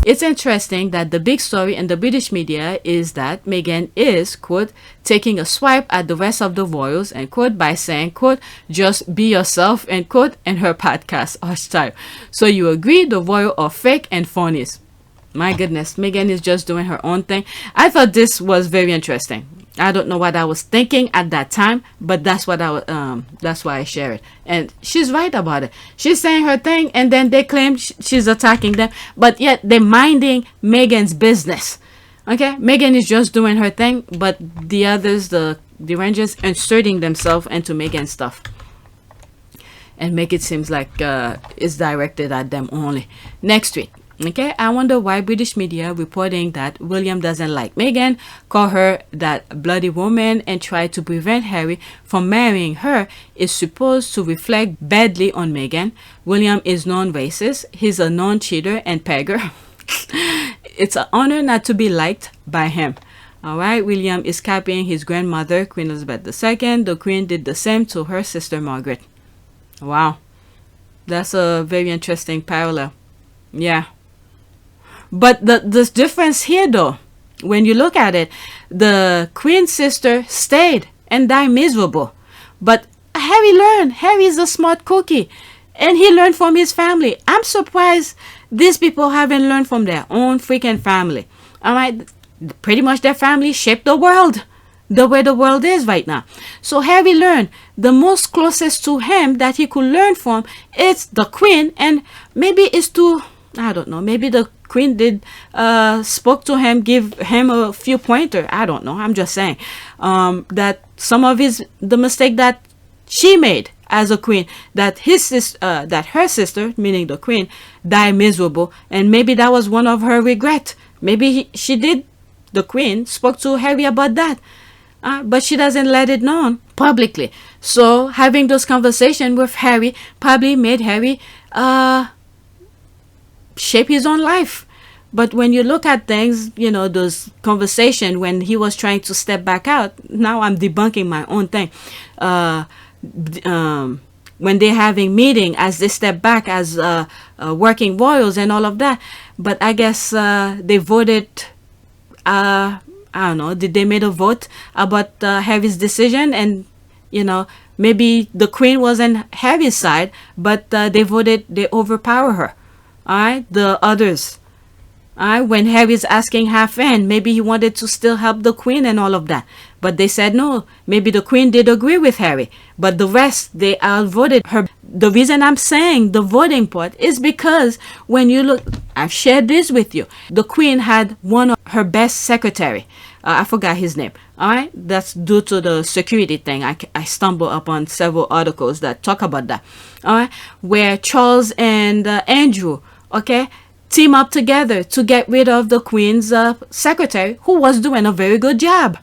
it's interesting that the big story in the British media is that Meghan is, quote, taking a swipe at the rest of the royals, and quote, by saying, quote, just be yourself, and quote, in her podcast archetype. So you agree the royal are fake and phonies. My goodness, Meghan is just doing her own thing. I thought this was very interesting. I don't know what I was thinking at that time, but that's what that's why I share it. And she's right about it. She's saying her thing, and then they claim she's attacking them, but yet they're minding Meghan's business. Okay, Meghan is just doing her thing, but the others, the Rangers, inserting themselves into Meghan's stuff and make it seem like it's directed at them only. Next week. Okay, I wonder why British media reporting that William doesn't like Meghan, call her that bloody woman, and try to prevent Harry from marrying her is supposed to reflect badly on Meghan. William is non-racist, he's a non-cheater and pegger. It's an honor not to be liked by him. Alright, William is copying his grandmother, Queen Elizabeth II. The Queen did the same to her sister Margaret. Wow, that's a very interesting parallel. Yeah. But the difference here, though, when you look at it, the Queen's sister stayed and died miserable. But Harry learned. Harry is a smart cookie, and he learned from his family. I'm surprised these people haven't learned from their own freaking family. All right, pretty much their family shaped the world the way the world is right now. So Harry learned. The most closest to him that he could learn from is the Queen, and maybe it's to, I don't know, maybe the Queen did spoke to him, give him a few pointers. I don't know. I'm just saying that some of the mistake that she made as a queen, that her sister, meaning the Queen, died miserable, and maybe that was one of her regret. Maybe the Queen spoke to Harry about that, but she doesn't let it known publicly. So having those conversations with Harry probably made Harry shape his own life. But when you look at things, you know, those conversations when he was trying to step back out, now I'm debunking my own thing. When they're having meeting as they step back as working royals and all of that. But I guess they voted, I don't know, did they make a vote about Harry's decision? And, you know, maybe the Queen was on Harry's side, but they overpower her. Alright, the others. Alright, when Harry's asking half-in, maybe he wanted to still help the Queen and all of that. But they said no. Maybe the Queen did agree with Harry. But the rest, they outvoted her. The reason I'm saying the voting part is because when you look, I've shared this with you. The Queen had one of her best secretary. I forgot his name. Alright, that's due to the security thing. I stumble upon several articles that talk about that. Alright, where Charles and Andrew, okay, team up together to get rid of the Queen's secretary, who was doing a very good job.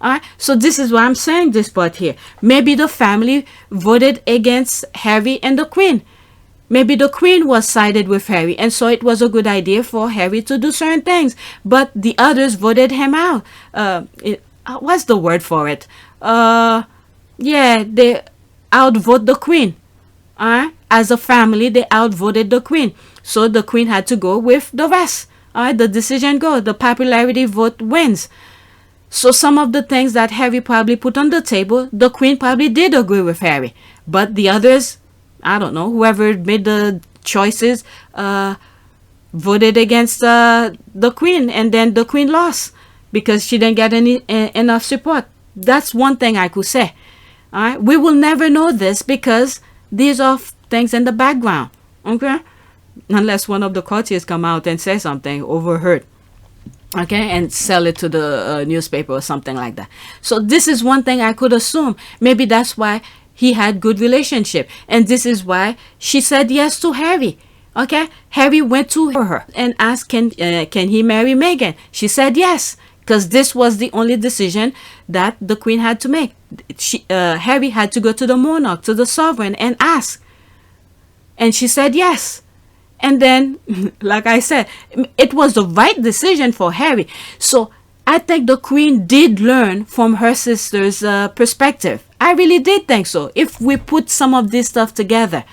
Alright, so this is why I'm saying this part here. Maybe the family voted against Harry and the Queen. Maybe the Queen was sided with Harry, and so it was a good idea for Harry to do certain things. But the others voted him out. What's the word for it? Yeah, they outvote the Queen. As a family, they outvoted the Queen. So the Queen had to go with the rest. The decision goes. The popularity vote wins. So some of the things that Harry probably put on the table, the Queen probably did agree with Harry. But the others, I don't know, whoever made the choices voted against the Queen, and then the Queen lost because she didn't get enough support. That's one thing I could say. We will never know this because these are things in the background. Okay? Unless one of the courtiers come out and say something overheard. Okay, and sell it to the newspaper or something like that. So this is one thing I could assume. Maybe that's why he had good relationship, and this is why she said yes to Harry. Okay, Harry went to her and asked, can he marry Meghan? She said yes, because this was the only decision that the Queen had to make. Harry had to go to the monarch, to the sovereign, and ask, and she said yes. And then, like I said, it was the right decision for Harry. So I think the Queen did learn from her sister's perspective. I really did think so. If we put some of this stuff together,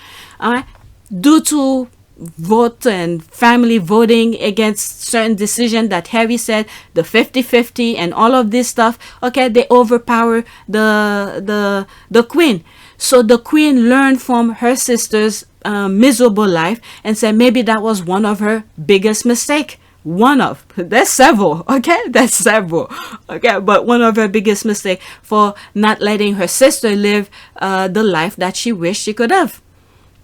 due to vote and family voting against certain decision that Harry said, the 50-50 and all of this stuff, okay, they overpower the queen. So the queen learned from her sister's miserable life and said maybe that was one of her biggest mistake. There's several, okay, but one of her biggest mistake for not letting her sister live the life that she wished she could have.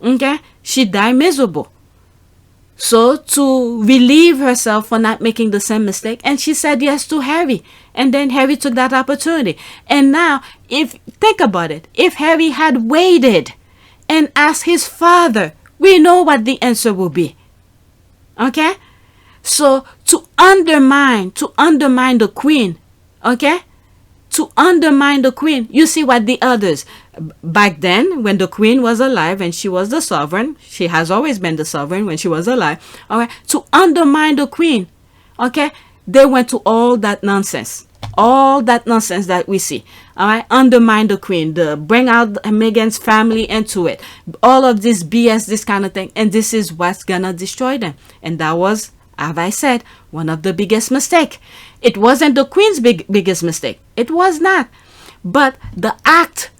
Okay, she died miserable. So to relieve herself for not making the same mistake, and she said yes to Harry, and then Harry took that opportunity. And now, if think about it, if Harry had waited and asked his father, we know what the answer will be. Okay, so to undermine the queen, okay, to undermine the queen, you see what the others back then, when the queen was alive and she was the sovereign, she has always been the sovereign when she was alive, all right, to undermine the queen, okay, they went to all that nonsense that we see, all right, undermine the queen, bring out Meghan's family into it, all of this BS, this kind of thing, and this is what's gonna destroy them. And that was, as I said, one of the biggest mistake. It wasn't the queen's biggest mistake, it was not, but the act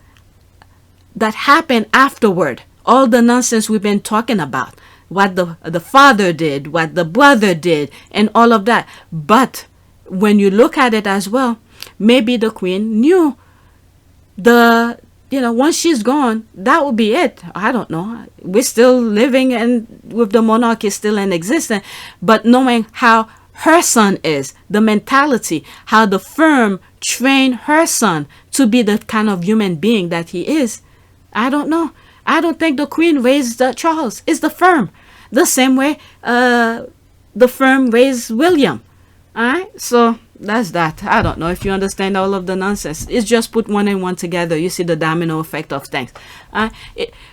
that happened afterward, all the nonsense we've been talking about, what the father did, what the brother did, and all of that. But when you look at it as well, maybe the queen knew once she's gone, that would be it. I don't know. We're still living and with the monarchy still in existence, but knowing how her son is, the mentality, how the firm trained her son to be the kind of human being that he is, I don't know. I don't think the queen raised Charles. It's the firm. The same way the firm raised William. All right? So that's that. I don't know if you understand all of the nonsense. It's just put one and one together. You see the domino effect of things.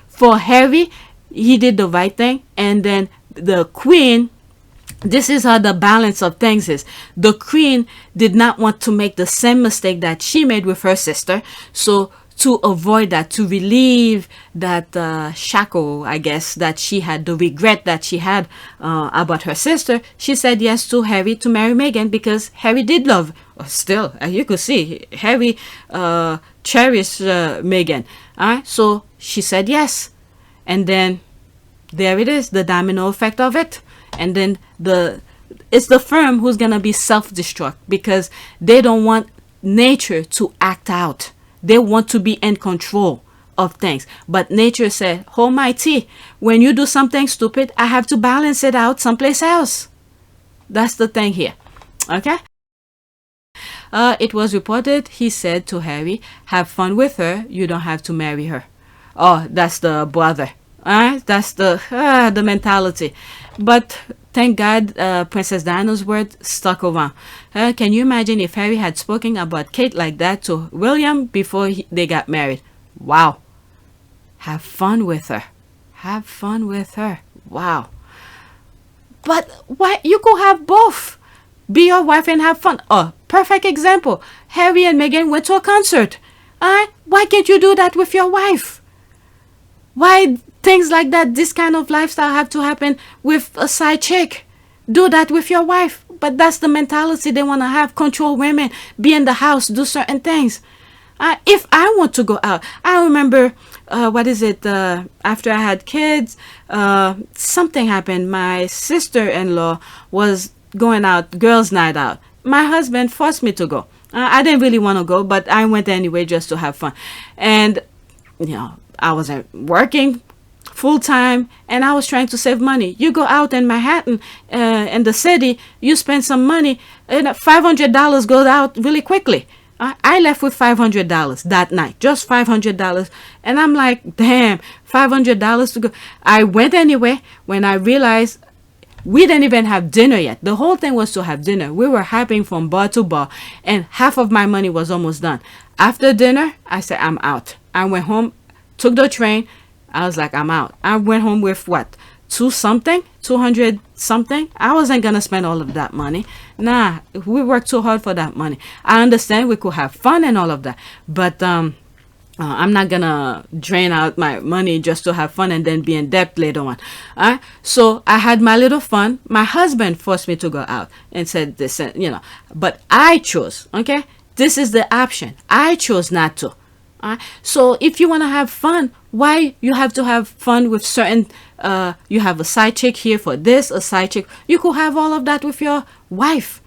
For Harry, he did the right thing. And then the queen, this is how the balance of things is. The queen did not want to make the same mistake that she made with her sister. So to avoid that, to relieve that shackle, I guess, that she had, the regret that she had about her sister, she said yes to Harry to marry Meghan, because Harry did love, still, you could see, Harry cherished Meghan. So she said yes. And then there it is, the domino effect of it. And then it's the firm who's going to be self-destruct, because they don't want nature to act out. They want to be in control of things. But nature said, hold my tea. When you do something stupid, I have to balance it out someplace else. That's the thing here. Okay? It was reported, he said to Harry, have fun with her. You don't have to marry her. Oh, that's the brother. That's the mentality. But thank God, Princess Diana's word stuck around. Can you imagine if Harry had spoken about Kate like that to William before they got married? Wow. Have fun with her. Have fun with her. Wow. But why? You could have both. Be your wife and have fun. Oh, perfect example. Harry and Meghan went to a concert. Why can't you do that with your wife? Why things like that, this kind of lifestyle have to happen with a side chick? Do that with your wife. But that's the mentality they want to have. Control women. Be in the house. Do certain things. If I want to go out, I remember, after I had kids, something happened. My sister-in-law was going out, girls' night out. My husband forced me to go. I didn't really want to go, but I went anyway just to have fun. And, I was working full-time, and I was trying to save money. You go out in Manhattan, in the city, you spend some money, and $500 goes out really quickly. I left with $500 that night, just $500. And I'm like, damn, $500 to go. I went anyway. When I realized we didn't even have dinner yet. The whole thing was to have dinner. We were hopping from bar to bar, and half of my money was almost done. After dinner, I said, I'm out. I went home, took the train. I was like, I'm out. I went home with what? 200 something. I wasn't gonna spend all of that money. Nah, we worked too hard for that money. I understand we could have fun and all of that, but I'm not gonna drain out my money just to have fun and then be in debt later on. So I had my little fun. My husband forced me to go out and said this, but I chose, okay? This is the option. I chose not to. So if you want to have fun, why you have to have fun with certain, you have a side chick here for this, a side chick. You could have all of that with your wife.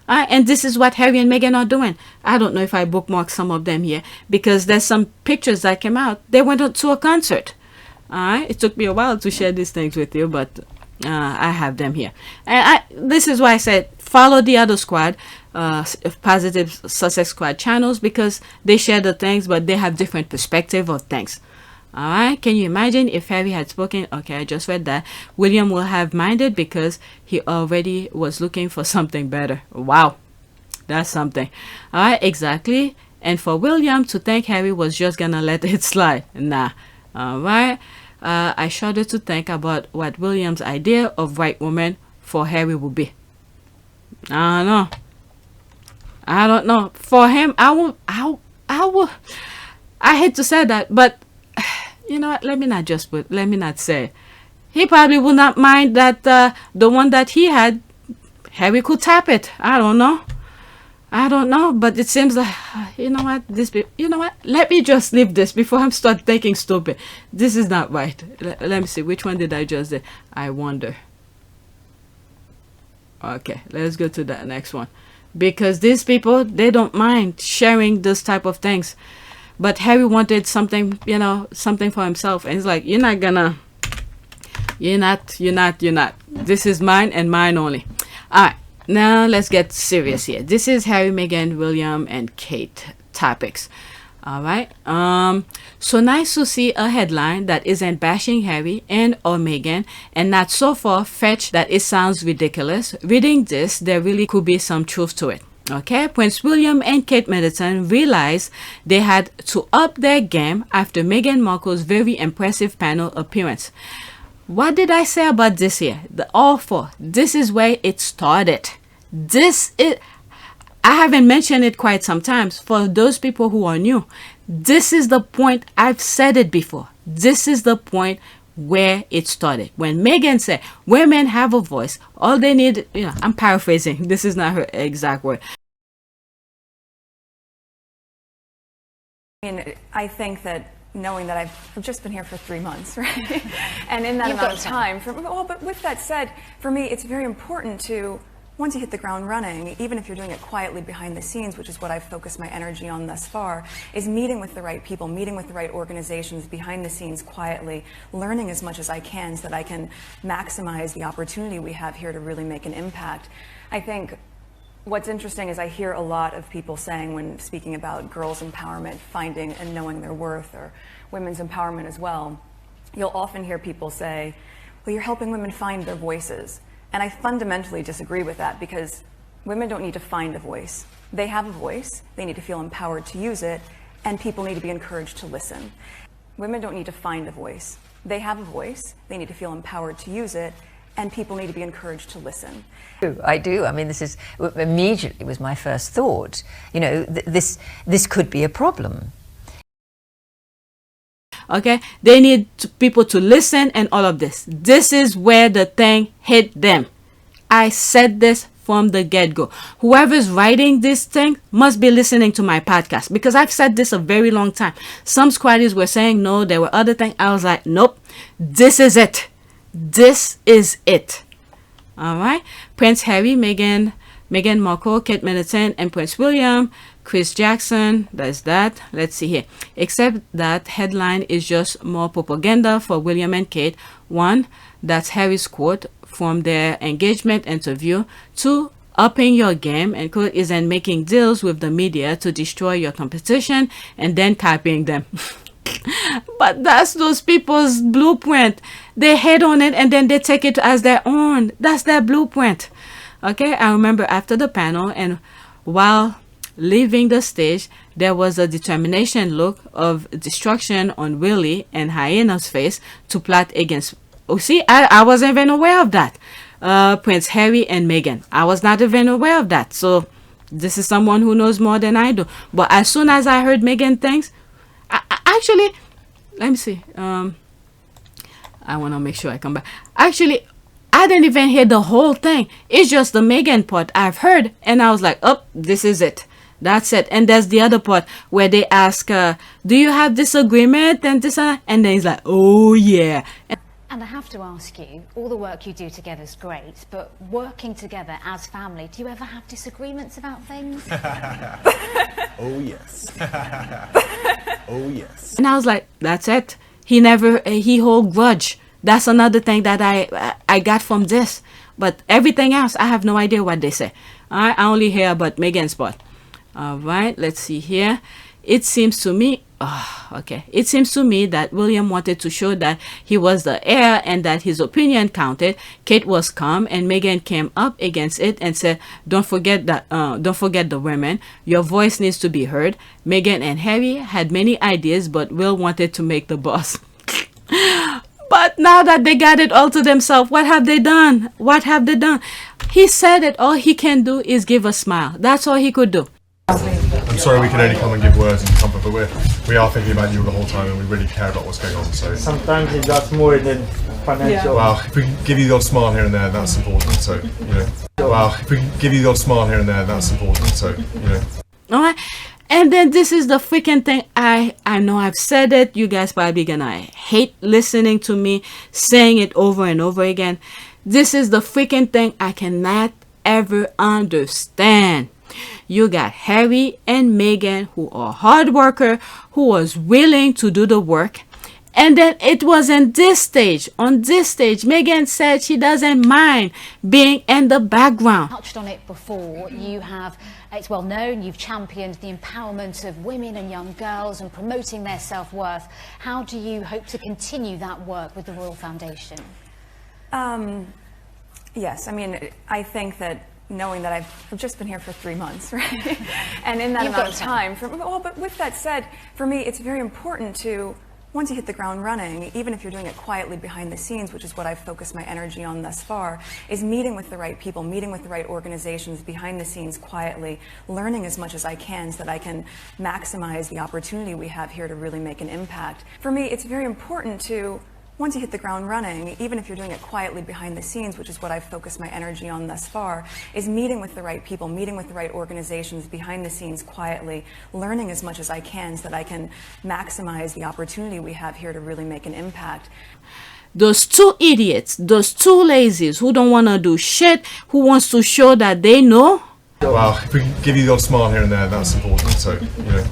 And this is what Harry and Meghan are doing. I don't know if I bookmarked some of them here because there's some pictures that came out. They went to a concert. It took me a while to share these things with you, but I have them here. And this is why I said follow the other squad, Positive Sussex Squad channels, because they share the things, but they have different perspective of things. All right, can you imagine if Harry had spoken? Okay, I just read that. William will have minded because he already was looking for something better. Wow, that's something. All right, exactly. And for William to think Harry was just gonna let it slide. Nah. All right. I shudder to think about what William's idea of right woman for Harry would be. I don't know. I don't know. For him, I will. I hate to say that, but you know what? Let me not say. He probably would not mind that the one that he had, Harry could tap it. I don't know. But it seems like, you know what? Let me just leave this before I start thinking stupid. This is not right. Let me see. Which one did I just say? I wonder. Okay, let's go to that next one. Because these people, they don't mind sharing this type of things. But Harry wanted something, something for himself. And he's like, you're not. This is mine and mine only. All right, now let's get serious here. This is Harry, Meghan, William, and Kate topics. All right. So nice to see a headline that isn't bashing Harry and or Meghan and not so far-fetched that it sounds ridiculous. Reading this, there really could be some truth to it. Okay, Prince William and Kate Middleton realized they had to up their game after Meghan Markle's very impressive panel appearance. What did I say about this here? The awful. This is where it started. I haven't mentioned it quite sometimes. For those people who are new, this is the point. I've said it before. This is the point where it started. When Meghan said women have a voice, all they need, I'm paraphrasing. This is not her exact word. I think that knowing that I've just been here for 3 months, right? And in that amount of time, but with that said, for me, it's very important to, once you hit the ground running, even if you're doing it quietly behind the scenes, which is what I've focused my energy on thus far, is meeting with the right people, meeting with the right organizations behind the scenes quietly, learning as much as I can so that I can maximize the opportunity we have here to really make an impact. I think what's interesting is I hear a lot of people saying when speaking about girls' empowerment, finding and knowing their worth, or women's empowerment as well, you'll often hear people say, well, you're helping women find their voices. And I fundamentally disagree with that because women don't need to find a voice. They have a voice, they need to feel empowered to use it, and people need to be encouraged to listen. Women don't need to find a voice. They have a voice, they need to feel empowered to use it, and people need to be encouraged to listen. I do. I mean, this is immediately was my first thought. This could be a problem. Okay, they need people to listen and all of this. This is where the thing hit them. I said this from the get-go. Whoever's writing this thing must be listening to my podcast because I've said this a very long time. Some squaddies were saying no, there were other things. I was like, nope, this is it. This is it. All right. Prince Harry, Meghan Markle, Kate Middleton, and Prince William, Chris Jackson. That's that. Let's see here. Except that headline is just more propaganda for William and Kate. 1, that's Harry's quote from their engagement interview. 2, upping your game and quote isn't making deals with the media to destroy your competition and then copying them. But that's those people's blueprint. They hit on it and then they take it as their own. That's their blueprint. Okay, I remember after the panel and while leaving the stage, there was a determination look of destruction on Willie and Hyena's face to plot against. Oh, see, I wasn't even aware of that. Prince Harry and Meghan. I was not even aware of that. So this is someone who knows more than I do. But as soon as I heard Meghan things, Actually, let me see. I want to make sure I come back. Actually, I didn't even hear the whole thing. It's just the Meghan part I've heard, and I was like, oh, this is it. That's it. And there's the other part where they ask, do you have disagreement and this and then he's like, oh yeah. And I have to ask you, all the work you do together is great, but working together as family, do you ever have disagreements about things? Oh yes. Oh yes. And I was like, that's it. He hold grudge. That's another thing that I got from this. But everything else, I have no idea what they say. I only hear about Meghan's part. All right, let's see here. It seems to me, it seems to me that William wanted to show that he was the heir and that his opinion counted. Kate was calm, and Meghan came up against it and said, "Don't forget the women. Your voice needs to be heard." Meghan and Harry had many ideas, but Will wanted to make the boss. But now that they got it all to themselves, what have they done? What have they done? He said that all he can do is give a smile. That's all he could do. I'm sorry we can only come and give words and comfort, but we are thinking about you the whole time and we really care about what's going on. So sometimes it's just more than financial. Well, if we can give you the odd smile here and there, that's important. So, you know. Well, if we can give you the odd smile here and there, that's important. So, you know. All right. And then this is the freaking thing. I know I've said it. You guys probably gonna hate listening to me saying it over and over again. This is the freaking thing I cannot ever understand. You got Harry and Meghan, who are hard worker, who was willing to do the work. And then it was on this stage, Meghan said she doesn't mind being in the background. Touched on it before. You have, it's well known, you've championed the empowerment of women and young girls and promoting their self-worth. How do you hope to continue that work with the Royal Foundation? Yes, I mean, I think that knowing that I've just been here for 3 months, right? And in that amount of time, but with that said, for me, it's very important to, once you hit the ground running, even if you're doing it quietly behind the scenes, which is what I've focused my energy on thus far, is meeting with the right people, meeting with the right organizations behind the scenes quietly, learning as much as I can so that I can maximize the opportunity we have here to really make an impact. For me, it's very important to, once you hit the ground running, even if you're doing it quietly behind the scenes, which is what I've focused my energy on thus far, is meeting with the right people, meeting with the right organizations behind the scenes quietly, learning as much as I can so that I can maximize the opportunity we have here to really make an impact. Those two idiots, those two lazies who don't want to do shit, who wants to show that they know. Well, if we can give you the odd smile here and there, that's important. So, you know.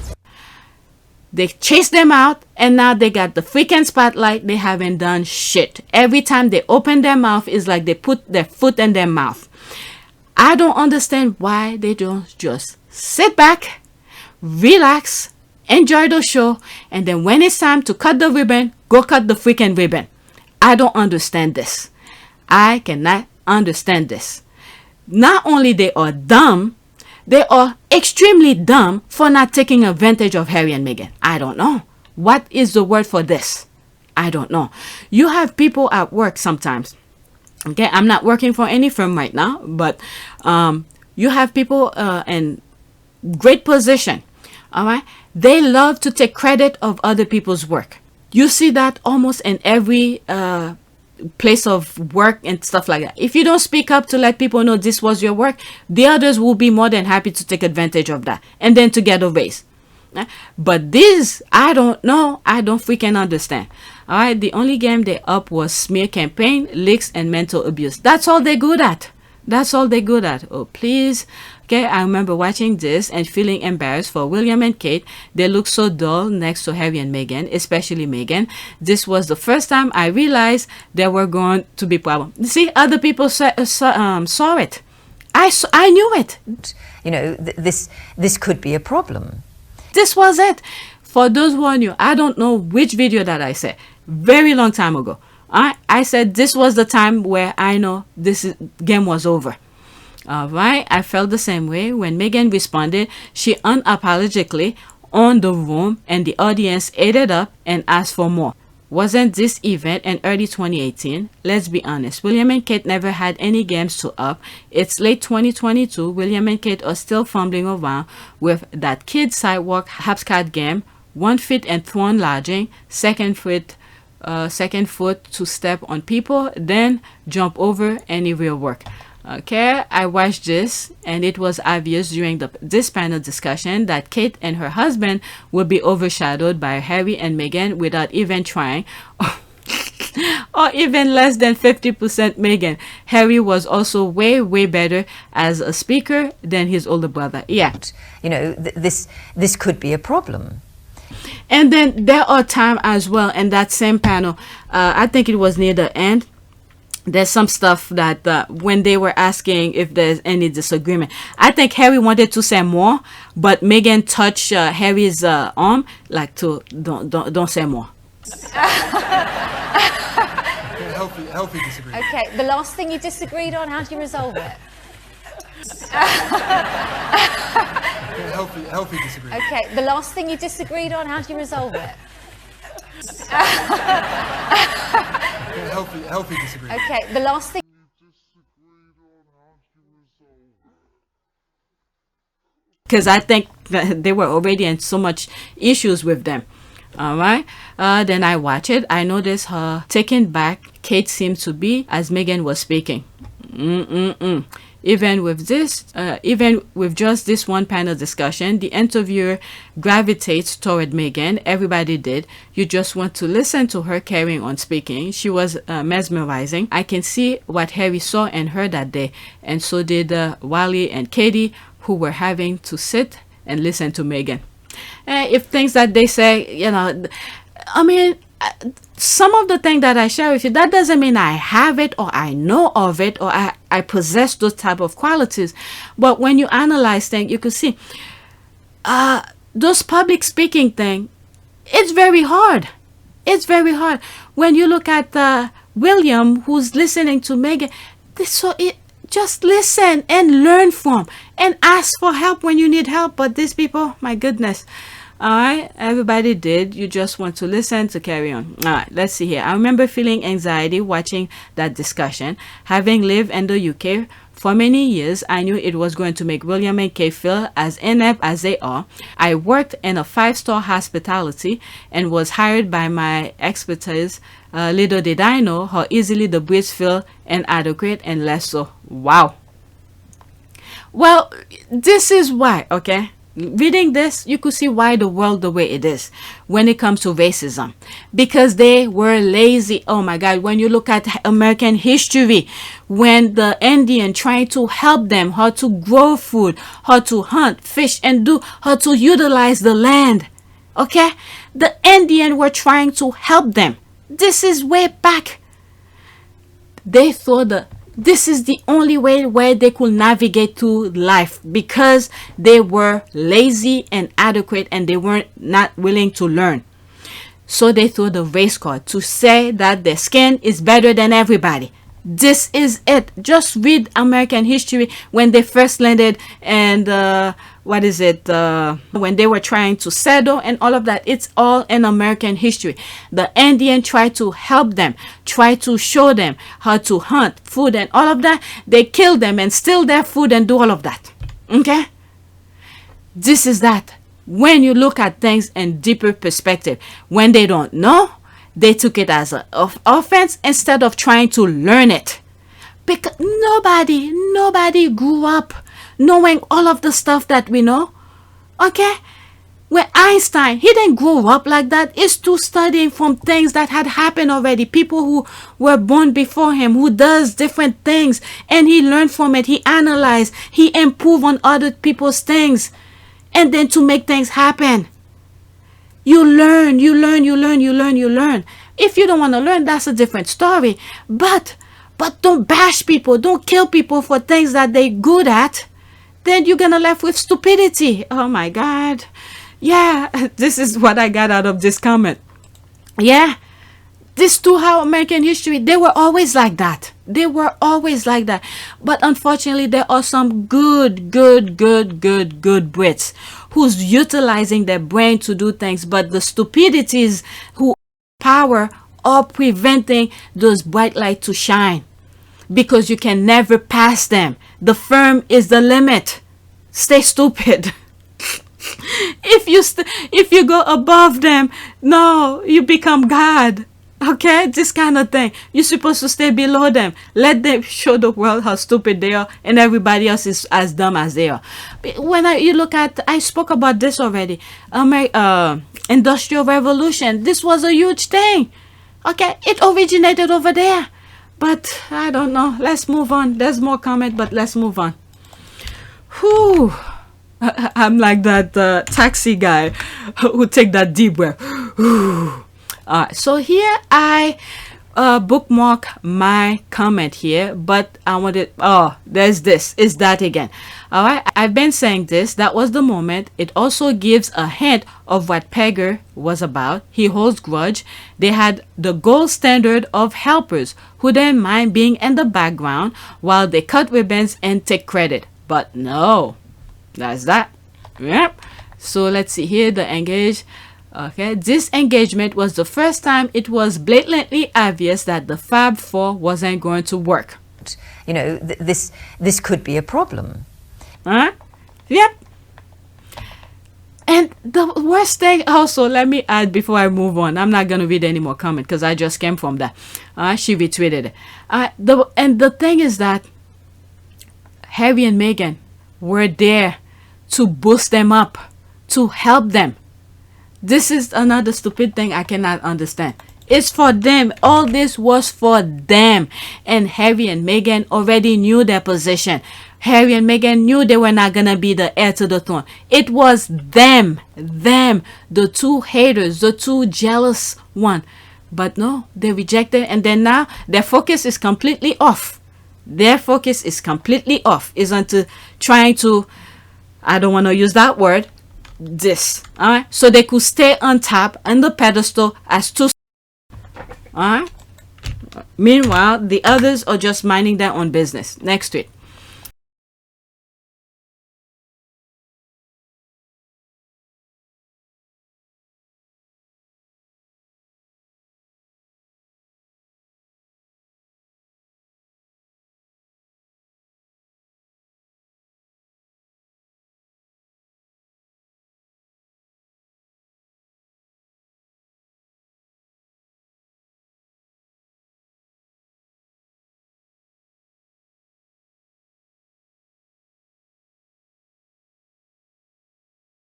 They chased them out, and now they got the freaking spotlight. They haven't done shit. Every time they open their mouth, it's like they put their foot in their mouth. I don't understand why they don't just sit back, relax, enjoy the show, and then when it's time to cut the ribbon, go cut the freaking ribbon. I don't understand this. I cannot understand this. Not only they are dumb, they are extremely dumb for not taking advantage of Harry and Meghan. I don't know. What is the word for this? I don't know. You have people at work sometimes. Okay, I'm not working for any firm right now, but you have people in great position. All right, they love to take credit of other people's work. You see that almost in every place of work and stuff like that. If you don't speak up to let people know this was your work, the others will be more than happy to take advantage of that and then to get a raise. But this, I don't know. I don't freaking understand. All right, the only game they up was smear campaign, leaks, and mental abuse. That's all they're good at. That's all they're good at. Oh, please. Okay, I remember watching this and feeling embarrassed for William and Kate. They look so dull next to Harry and Meghan, especially Meghan. This was the first time I realized there were going to be problems. See, other people saw it. I knew it. You know, this could be a problem. This was it. For those who are new, I don't know which video that I said. Very long time ago. I said this was the time where I know game was over. All right, I felt the same way when Meghan responded. She unapologetically owned the room and the audience ate it up and asked for more. Wasn't this event in early 2018? Let's be honest, William and Kate never had any games to up. It's late 2022. William and Kate are still fumbling around with that kid sidewalk hopscotch game. 1 foot and throne lodging, second foot to step on people, then jump over any real work. Okay, I watched this, and it was obvious during this panel discussion that Kate and her husband will be overshadowed by Harry and Meghan without even trying, or even less than 50% Meghan. Harry was also way better as a speaker than his older brother. Yeah, you know, this could be a problem. And then there are times as well in that same panel, I think it was near the end, there's some stuff that when they were asking if there's any disagreement, I think Harry wanted to say more, but Meghan touched Harry's arm, like to don't say more. Healthy disagreement. Okay, the last thing you disagreed on, how do you resolve it? Healthy disagreement. Okay, the last thing you disagreed on, how do you resolve it? Healthy disagreement. Okay, the last thing. Because I think they were already in so much issues with them. All right. Then I watch it. I noticed how taken back Kate seemed to be as Meghan was speaking. Even with just this one panel discussion, the interviewer gravitates toward Meghan. Everybody did. You just want to listen to her carrying on speaking. She was mesmerizing. I can see what Harry saw and heard that day, and so did Wally and Katie, who were having to sit and listen to Meghan. If things that they say, you know, I mean, some of the things that I share with you, that doesn't mean I have it or I know of it or I possess those type of qualities. But when you analyze things, you can see those public speaking thing, it's very hard. It's very hard. When you look at William, who's listening to Meghan, just listen and learn from and ask for help when you need help. But these people, my goodness. All right, everybody did. You just want to listen to carry on. All right, let's see here. I remember feeling anxiety watching that discussion. Having lived in the UK for many years, I knew it was going to make William and Kate feel as inept as they are. I worked in a 5-star hospitality and was hired by my expertise. Little did I know how easily the Brits feel inadequate and less so. Wow. Well, this is why, okay? Reading this, you could see why the world the way it is when it comes to racism, because they were lazy. Oh my God, when you look at American history, when the Indian trying to help them how to grow food, how to hunt, fish, and how to utilize the land, okay, the Indian were trying to help them. This is way back. They thought this is the only way where they could navigate through life, because they were lazy and inadequate and they weren't not willing to learn. So they threw the race card to say that their skin is better than everybody. This is it. Just read American history when they first landed, and when they were trying to settle and all of that. It's all in American history. The Indian tried to help them, tried to show them how to hunt, food, and all of that. They killed them and steal their food and do all of that. Okay? This is that. When you look at things in deeper perspective, when they don't know, they took it as an offense instead of trying to learn it. Because nobody grew up knowing all of the stuff that we know. Okay? When Einstein, he didn't grow up like that. It's to studying from things that had happened already. People who were born before him, who does different things. And he learned from it. He analyzed. He improved on other people's things. And then to make things happen. You learn. If you don't want to learn, that's a different story. But don't bash people. Don't kill people for things that they're good at. Then you're going to left with stupidity. Oh my God. Yeah, this is what I got out of this comment. Yeah, this too, how American history, they were always like that. But unfortunately, there are some good Brits who's utilizing their brain to do things, but the stupidities who power are preventing those bright lights to shine, because you can never pass them. The firm is the limit. Stay stupid. If you go above them, no, you become God. Okay, this kind of thing. You're supposed to stay below them. Let them show the world how stupid they are, and everybody else is as dumb as they are. When you look at, I spoke about this already. Industrial Revolution. This was a huge thing. Okay, it originated over there. But I don't know. Let's move on. There's more comment, but let's move on. Whew. I'm like that taxi guy who take that deep breath. Alright, so here I bookmark my comment here, but I wanted, there's this, is that again. Alright, I've been saying this, that was the moment. It also gives a hint of what Pegger was about. He holds grudge. They had the gold standard of helpers who didn't mind being in the background while they cut ribbons and take credit. But no, that's that. Yep. So let's see here, the engage. Okay, this engagement was the first time it was blatantly obvious that the Fab Four wasn't going to work. You know, this could be a problem. Yep. And the worst thing also, let me add before I move on. I'm not going to read any more comment because I just came from that. She retweeted it. And the thing is that Harry and Meghan were there to boost them up, to help them. This is another stupid thing I cannot understand. It's for them. All this was for them. And Harry and Meghan already knew their position. Harry and Meghan knew they were not going to be the heir to the throne. It was them, the two haters, the two jealous one. But no, they rejected, and then now their focus is completely off. Their focus is completely off. Is onto trying to, I don't want to use that word, this. Alright, so they could stay on top on the pedestal as two. Alright. Meanwhile, the others are just minding their own business. Next to it.